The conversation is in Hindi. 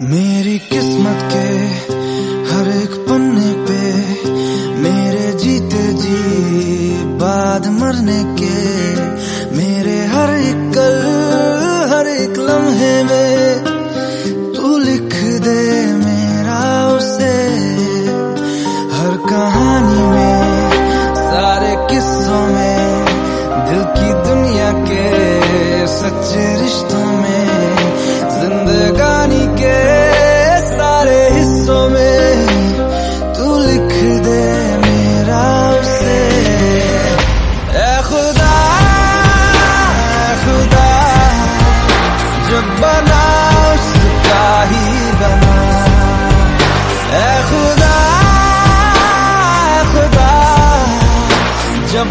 मेरी किस्मत के हर एक पन्ने पे मेरे जीते जी बाद मरने के, मेरे हर एक कल हर एक लम्हे में तू लिख दे मेरा उसे। हर कहानी में सारे किस्सों में दिल की दुनिया के सच्चे रिश्तों में जिंदगानी के सारे हिस्सों में तू लिख दे मेरा उसे। ऐ खुदा जब बना उसका ही बना। ऐ खुदा जब